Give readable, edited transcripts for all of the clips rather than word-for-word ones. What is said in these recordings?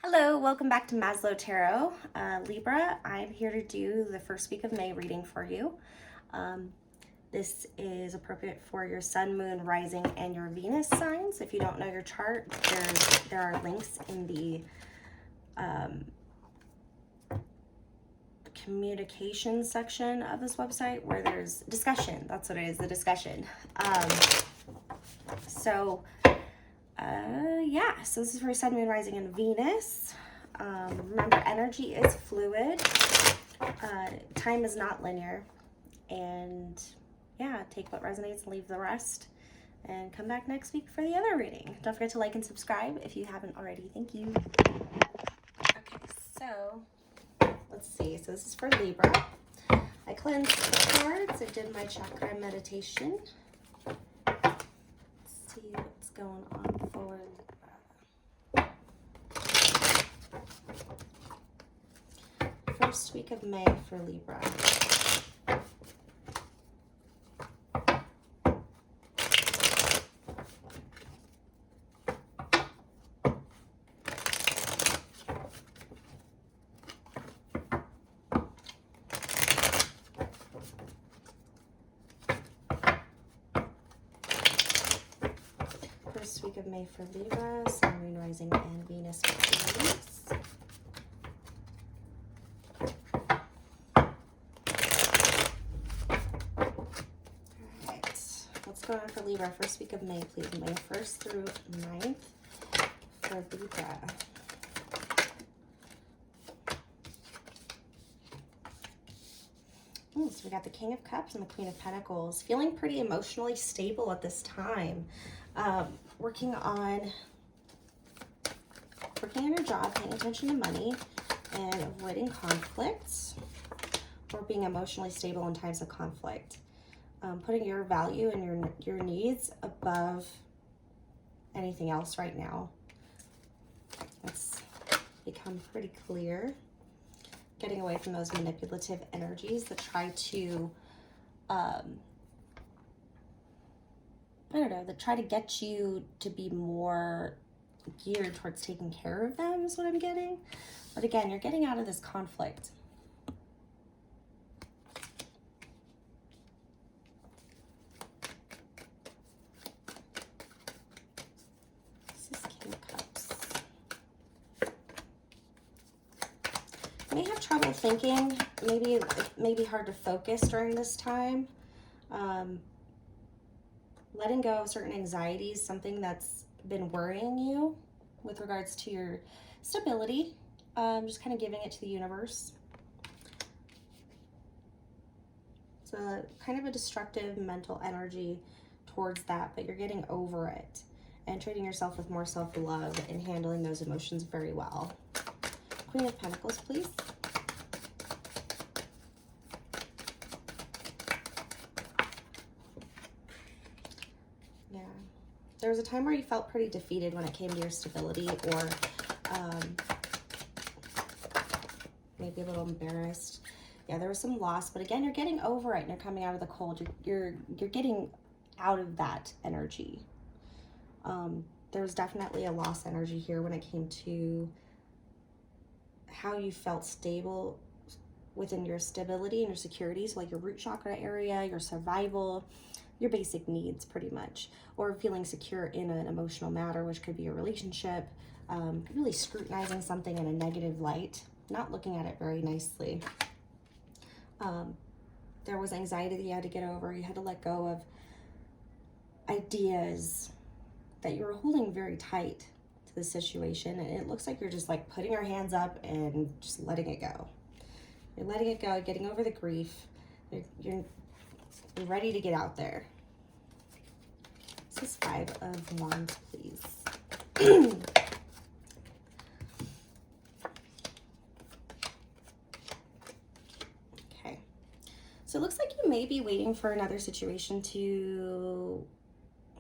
Hello, welcome back to Maslow Tarot. Libra, I'm here to do the first week of May reading for you. This is appropriate for your sun, moon, rising, and your Venus signs. If you don't know your chart, there are links in the communication section of this website where there's discussion. That's what it is, the discussion. So this is for sun, moon, rising, and Venus. Remember, energy is fluid. Time is not linear. And yeah, take what resonates and leave the rest. And come back next week for the other reading. Don't forget to like and subscribe if you haven't already. Thank you. Okay, so let's see. So this is for Libra. I cleansed the cards. I did my chakra meditation. Let's see what's going on for Libra. First week of May for Libra. First week of May for Libra, Sun, Moon, Rising, and Venus for Aries. What's going on for Libra? First week of May, please. May 1st through 9th for Libra. So we got the King of Cups and the Queen of Pentacles. Feeling pretty emotionally stable at this time. Working on your job, paying attention to money, and avoiding conflicts, or being emotionally stable in times of conflict. Putting your value and your needs above anything else right now. It's become pretty clear. Getting away from those manipulative energies that try to, that try to get you to be more geared towards taking care of them is what I'm getting. But again, you're getting out of this conflict. May have trouble thinking. Maybe it may be hard to focus during this time. Letting go of certain anxieties, something that's been worrying you with regards to your stability. Just kind of giving it to the universe. It's a kind of a destructive mental energy towards that, but you're getting over it and treating yourself with more self-love and handling those emotions very well. Queen of Pentacles, please. Yeah. There was a time where you felt pretty defeated when it came to your stability, or maybe a little embarrassed. Yeah, there was some loss, but again, you're getting over it and you're coming out of the cold. You're getting out of that energy. There was definitely a lost energy here when it came to how you felt stable within your stability and your security. So like your root chakra area, your survival, your basic needs pretty much, or feeling secure in an emotional matter, which could be a relationship, really scrutinizing something in a negative light, not looking at it very nicely. There was anxiety that you had to get over. You had to let go of ideas that you were holding very tight to the situation, and it looks like you're just like putting your hands up and just letting it go. You're letting it go, getting over the grief. You're ready to get out there. This is 5 of Wands, please. Okay. So it looks like you may be waiting for another situation to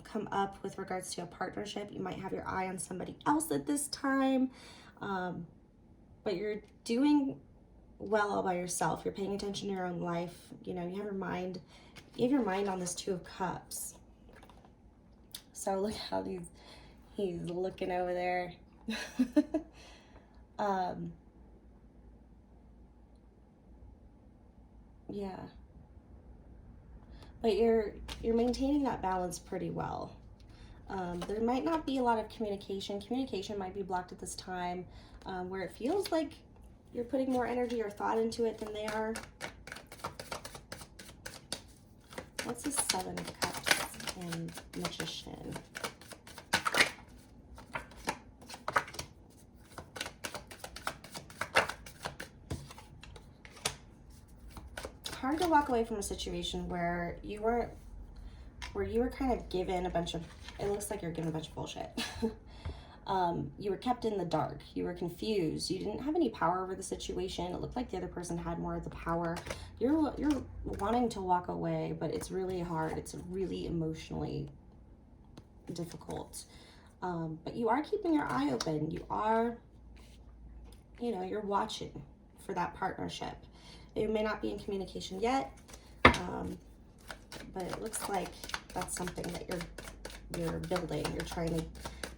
come up with regards to a partnership. You might have your eye on somebody else at this time, but you're doing well all by yourself. You're paying attention to your own life. You have your mind on this 2 of Cups. So look how he's looking over there. Yeah. But you're maintaining that balance pretty well. There might not be a lot of communication. Communication might be blocked at this time, where it feels like you're putting more energy or thought into it than they are. What's the Seven of Cups and Magician? Hard to walk away from a situation where you were kind of given a bunch of, it looks like you're given a bunch of bullshit. You were kept in the dark. You were confused. You didn't have any power over the situation. It looked like the other person had more of the power. You're wanting to walk away, but it's really hard. It's really emotionally difficult. But you are keeping your eye open. You are, you're watching for that partnership. It may not be in communication yet, but it looks like that's something that you're building, you're trying to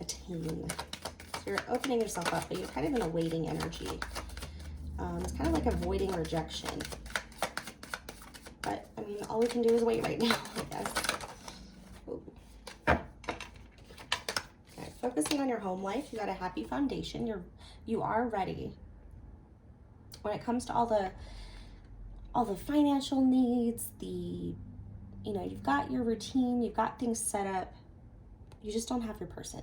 attain. So you're opening yourself up, but you're kind of in a waiting energy. It's kind of like avoiding rejection. But, I mean, all we can do is wait right now, I guess. Ooh. Okay, focusing on your home life, you got a happy foundation. You are ready. When it comes to all the financial needs, you've got your routine, you've got things set up, you just don't have your person.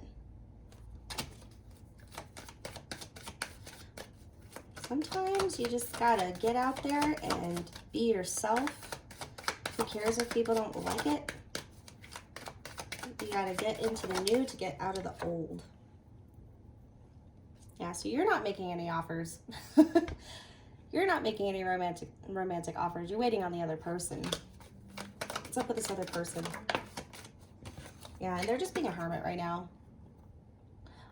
Sometimes you just gotta get out there and be yourself. Who cares if people don't like it? You gotta get into the new to get out of the old. Yeah, so you're not making any offers. You're not making any romantic offers. You're waiting on the other person. What's up with this other person? Yeah, and they're just being a hermit right now.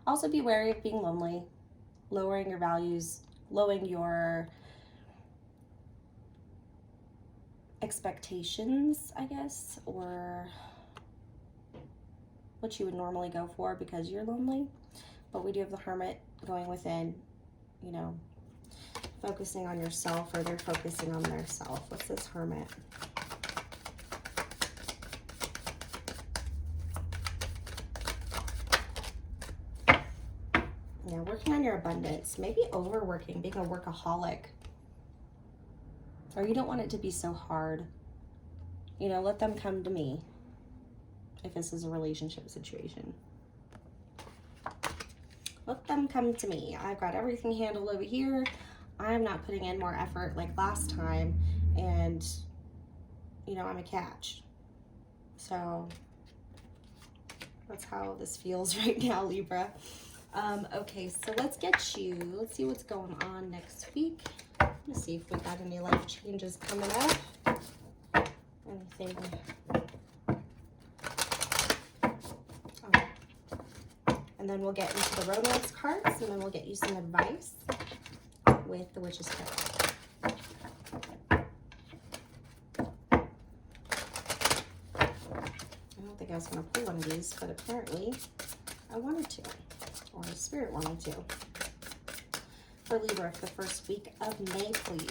Also be wary of being lonely, lowering your values, lowering your expectations, I guess, or what you would normally go for because you're lonely. But we do have the hermit going within, focusing on yourself, or they're focusing on their self. What's this hermit? Yeah, working on your abundance. Maybe overworking, being a workaholic. Or you don't want it to be so hard. Let them come to me if this is a relationship situation. Let them come to me. I've got everything handled over here. I'm not putting in more effort like last time, and I'm a catch. So that's how this feels right now, Libra. Okay, so let's see what's going on next week. Let's see if we got any life changes coming up. Anything. Oh. And then we'll get into the romance cards, and then we'll get you some advice with the Witch's card. I don't think I was going to pull one of these, but apparently I wanted to, or the Spirit wanted to. For Libra, for the first week of May, please.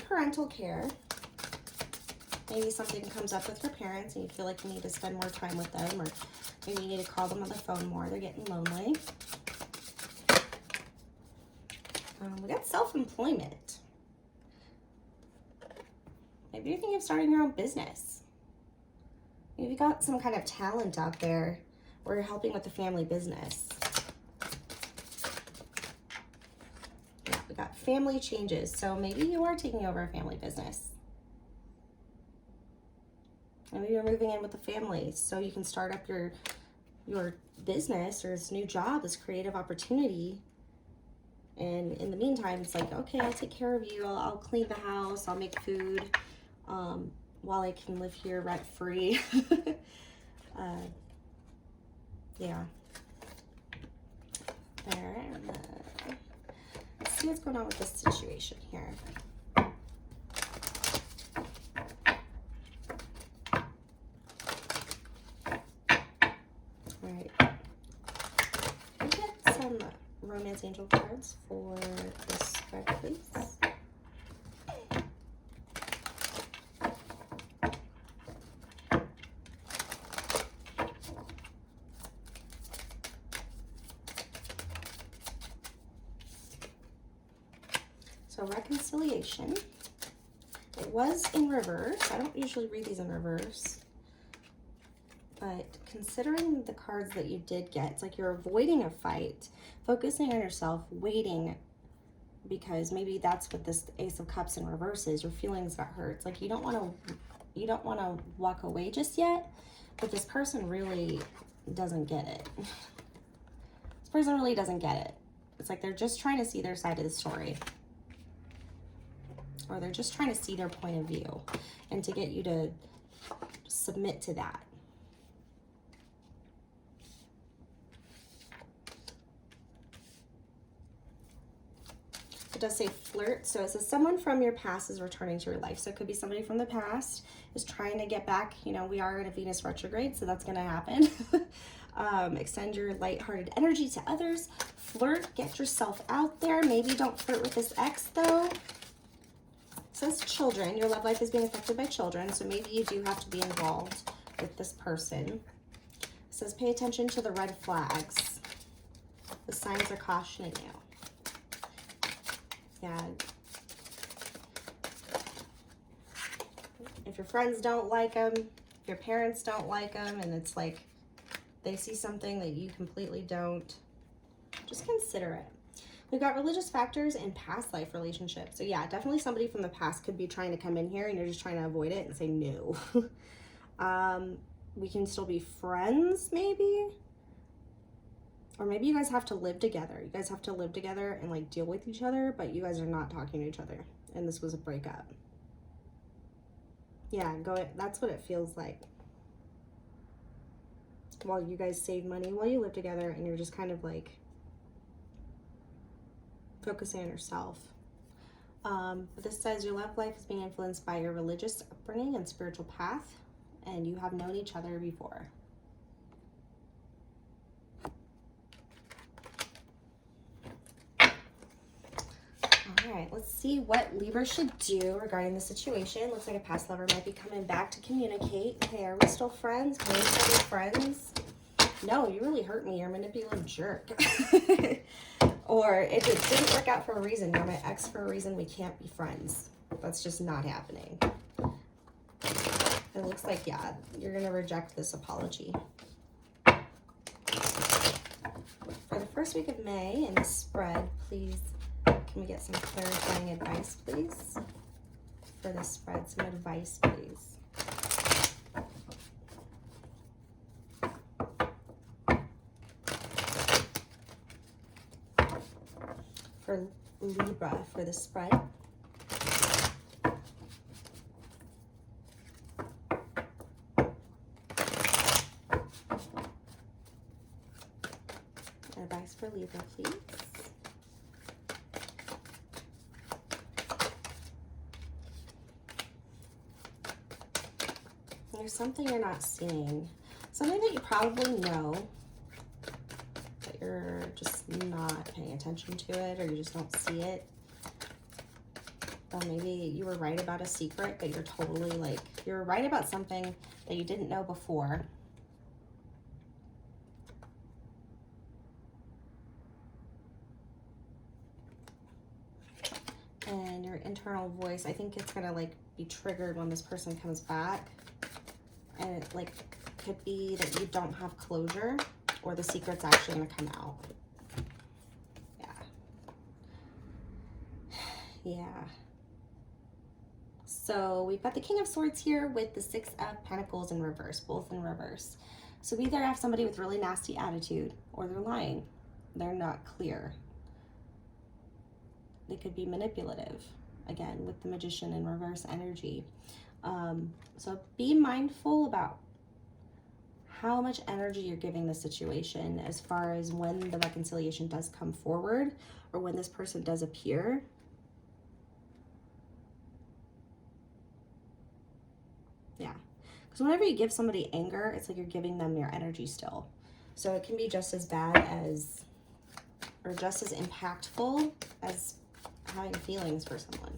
Parental care. Maybe something comes up with your parents and you feel like you need to spend more time with them, or maybe you need to call them on the phone more. They're getting lonely. We got self-employment. Maybe you're thinking of starting your own business. Maybe you got some kind of talent out there where you're helping with the family business. We got family changes, so maybe you are taking over a family business. Maybe you're moving in with the family so you can start up your business or this new job, this creative opportunity. And in the meantime, it's like, okay, I'll take care of you. I'll clean the house. I'll make food while I can live here rent-free. Yeah. There. see what's going on with this situation here. All right. Can we get some romance angel cards for this spread, please? So reconciliation. It was in reverse. I don't usually read these in reverse. But considering the cards that you did get, it's like you're avoiding a fight, focusing on yourself, waiting, because maybe that's what this Ace of Cups in reverse is. Your feelings got hurt. It's like you don't want to walk away just yet, but this person really doesn't get it. This person really doesn't get it. It's like they're just trying to see their side of the story. Or they're just trying to see their point of view and to get you to submit to that. It does say flirt. So it says someone from your past is returning to your life. So it could be somebody from the past is trying to get back. You know, we are in a Venus retrograde, so that's going to happen. Extend your lighthearted energy to others. Flirt. Get yourself out there. Maybe don't flirt with this ex, though. It says children. Your love life is being affected by children, so maybe you do have to be involved with this person. It says pay attention to the red flags. The signs are cautioning you. Yeah. If your friends don't like them, if your parents don't like them, and it's like they see something that you completely don't, just consider it. We've got religious factors and past life relationships. So yeah, definitely somebody from the past could be trying to come in here and you're just trying to avoid it and say no. We can still be friends, maybe. Or maybe you guys have to live together. You guys have to live together and like deal with each other, but you guys are not talking to each other. And this was a breakup. Yeah, that's what it feels like. While you guys save money, while you live together, and you're just kind of like focusing on yourself. But this says your love life is being influenced by your religious upbringing and spiritual path, and you have known each other before. All right, let's see what Libra should do regarding the situation. Looks like a past lover might be coming back to communicate. Okay, are we still friends? Are we still friends? No, you really hurt me. You're a manipulative jerk. Or it didn't work out for a reason. You're my ex for a reason. We can't be friends. That's just not happening. It looks like, yeah, you're going to reject this apology. For the first week of May in this spread, please, can we get some clarifying advice, please? For this spread, some advice, please. For Libra, for the spread. Advice for Libra, please. There's something you're not seeing. Something that you probably know, but you're just not paying attention to it, or you just don't see it. Or maybe you were right about a secret, but you're totally like, you're right about something that you didn't know before. And your internal voice, I think it's gonna like be triggered when this person comes back. And it like could be that you don't have closure, or the secret's actually gonna come out. Yeah. So we've got the King of Swords here with the Six of Pentacles in reverse, both in reverse. So we either have somebody with really nasty attitude, or they're lying. They're not clear. They could be manipulative, again, with the Magician in reverse energy. So be mindful about how much energy you're giving the situation as far as when the reconciliation does come forward or when this person does appear. Yeah. Because whenever you give somebody anger, it's like you're giving them your energy still. So it can be just as bad as, or just as impactful as having feelings for someone.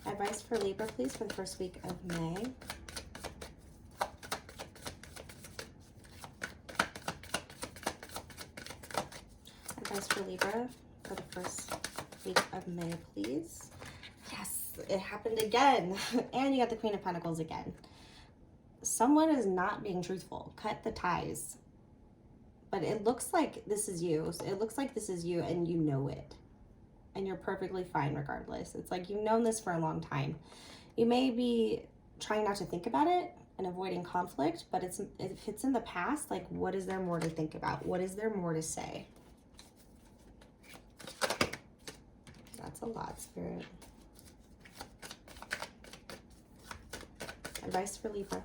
Advice for Libra, please, for the first week of May. Advice for Libra for the first week of May, please. Yes, it happened again. And you got the Queen of Pentacles again. Someone is not being truthful. Cut the ties. But it looks like this is you. It looks like this is you and you know it. And you're perfectly fine regardless. It's like you've known this for a long time. You may be trying not to think about it and avoiding conflict, but if it's in the past, like, what is there more to think about? What is there more to say? That's a lot, Spirit. Advice for Libra.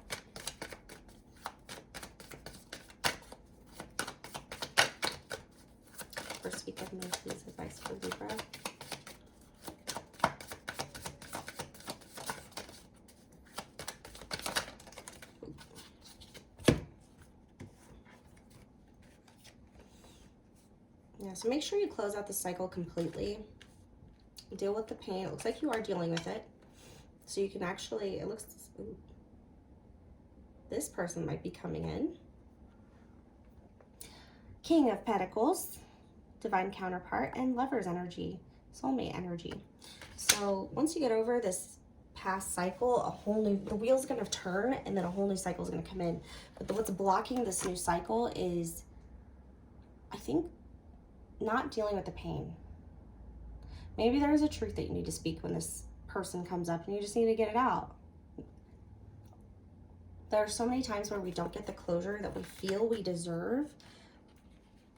First week of May, please. Advice for Libra. Yeah, so make sure you close out the cycle completely. Deal with the pain. It looks like you are dealing with it. So you can actually, it looks, ooh, this person might be coming in. King of Pentacles, divine counterpart, and Lover's energy, soulmate energy. So once you get over this past cycle, a whole new, the wheel's going to turn and then a whole new cycle is going to come in. But what's blocking this new cycle is, I think, not dealing with the pain. Maybe there's a truth that you need to speak when this person comes up and you just need to get it out. There are so many times where we don't get the closure that we feel we deserve,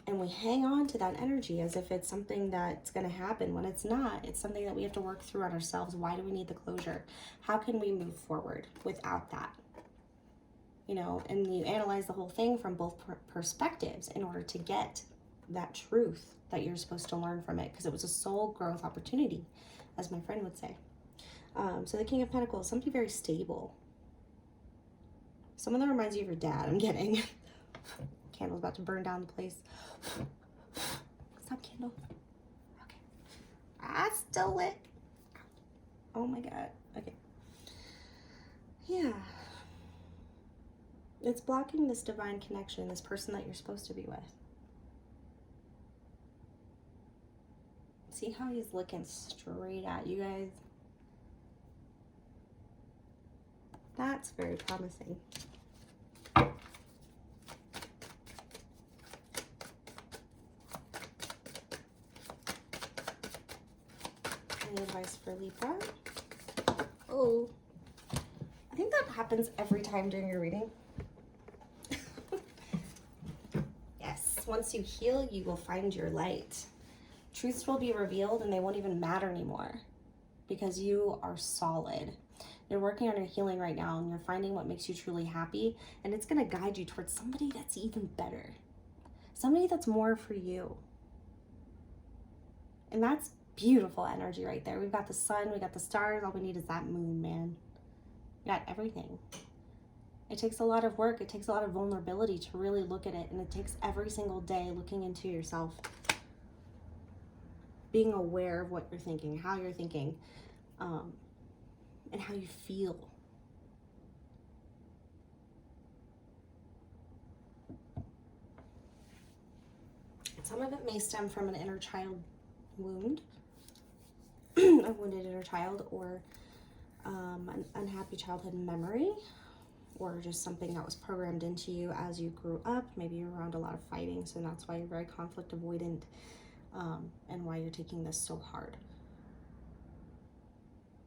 and we hang on to that energy as if it's something that's going to happen when it's not. It's something that we have to work through on ourselves. Why do we need the closure? How can we move forward without that? You know, and you analyze the whole thing from both perspectives in order to get that truth that you're supposed to learn from it, because it was a soul growth opportunity, as my friend would say. So the King of Pentacles, somebody very stable. Someone that reminds you of your dad. I'm getting. Candle's about to burn down the place. Stop, candle. Okay. Ah, still lit. Oh my God. Okay. Yeah. It's blocking this divine connection, this person that you're supposed to be with. See how he's looking straight at you guys? That's very promising. Any advice for Libra? Oh, I think that happens every time during your reading. Yes, once you heal, you will find your light. Truths will be revealed and they won't even matter anymore because you are solid. You're working on your healing right now and you're finding what makes you truly happy, and it's going to guide you towards somebody that's even better. Somebody that's more for you. And that's beautiful energy right there. We've got the sun, we got the stars, all we need is that moon, man. We got everything. It takes a lot of work. It takes a lot of vulnerability to really look at it, and it takes every single day looking into yourself. Being aware of what you're thinking, how you're thinking, and how you feel. Some of it may stem from an inner child wound, a wounded inner child, or an unhappy childhood memory, or just something that was programmed into you as you grew up. Maybe you're around a lot of fighting, so that's why you're very conflict avoidant. And why you're taking this so hard.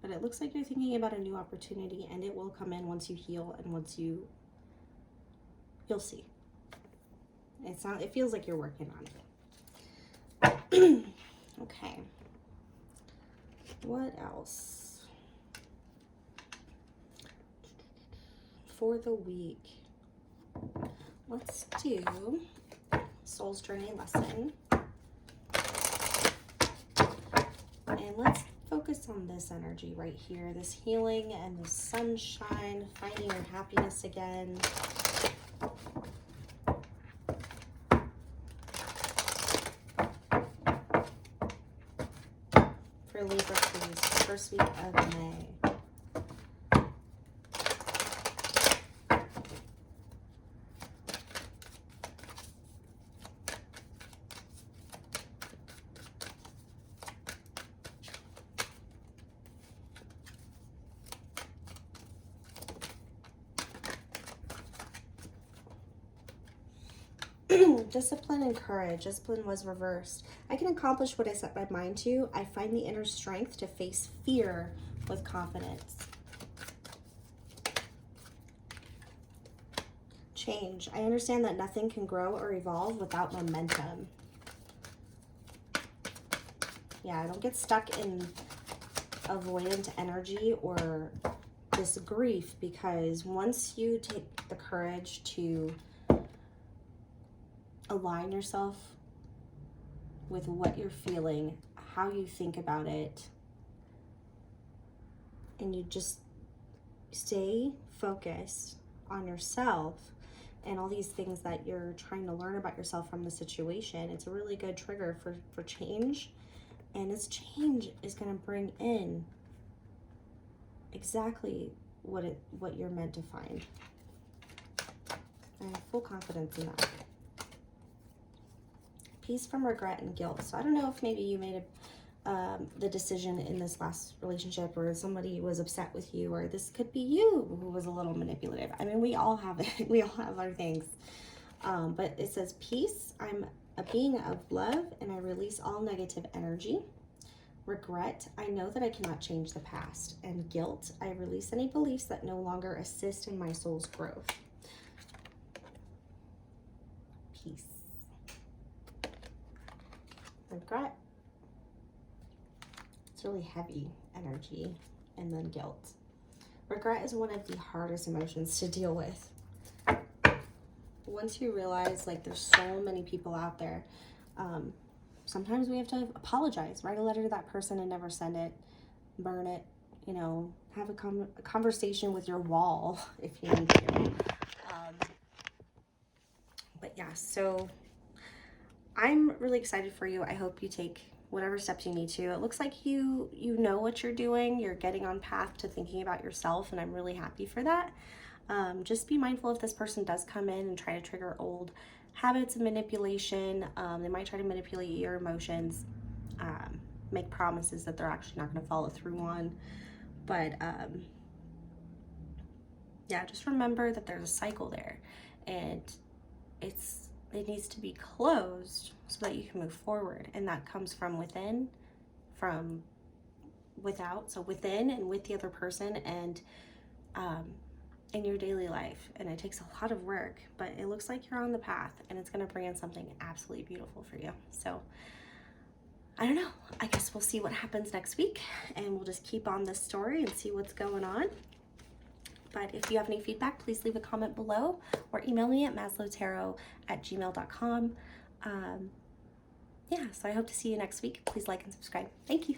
But it looks like you're thinking about a new opportunity, and it will come in once you heal and once you'll see. It feels like you're working on it. Okay. What else? for the week. Let's do Soul's Journey lesson. And let's focus on this energy right here, this healing and the sunshine, finding your happiness again. For Libra, please, first week of May. Discipline and courage. Discipline was reversed. I can accomplish what I set my mind to. I find the inner strength to face fear with confidence. Change. I understand that nothing can grow or evolve without momentum. Yeah, I don't get stuck in avoidant energy or this grief, because once you take the courage to align yourself with what you're feeling, how you think about it, and you just stay focused on yourself and all these things that you're trying to learn about yourself from the situation, it's a really good trigger for change. And this change is going to bring in exactly what you're meant to find. I have full confidence in that. Peace from regret and guilt. So I don't know if maybe you made the decision in this last relationship, or somebody was upset with you, or this could be you who was a little manipulative. I mean, we all have it. We all have our things. But it says peace. I'm a being of love, and I release all negative energy. Regret. I know that I cannot change the past. And guilt. I release any beliefs that no longer assist in my soul's growth. Peace. Regret. It's really heavy energy. And then guilt. Regret is one of the hardest emotions to deal with. Once you realize, like, there's so many people out there, sometimes we have to apologize, write a letter to that person and never send it, burn it, you know, have a conversation with your wall if you need to. But yeah, so I'm really excited for you. I hope you take whatever steps you need to. It looks like you know what you're doing. You're getting on path to thinking about yourself, and I'm really happy for that. Just be mindful if this person does come in and try to trigger old habits of manipulation. They might try to manipulate your emotions, make promises that they're actually not going to follow through on. But yeah, just remember that there's a cycle there, and it needs to be closed so that you can move forward. And that comes from within, from without. So within and with the other person, and in your daily life. And it takes a lot of work, but it looks like you're on the path, and it's going to bring in something absolutely beautiful for you. So I don't know, I guess we'll see what happens next week, and we'll just keep on this story and see what's going on. But if you have any feedback, please leave a comment below or email me at maslowtarot@gmail.com. Yeah, so I hope to see you next week. Please like and subscribe. Thank you.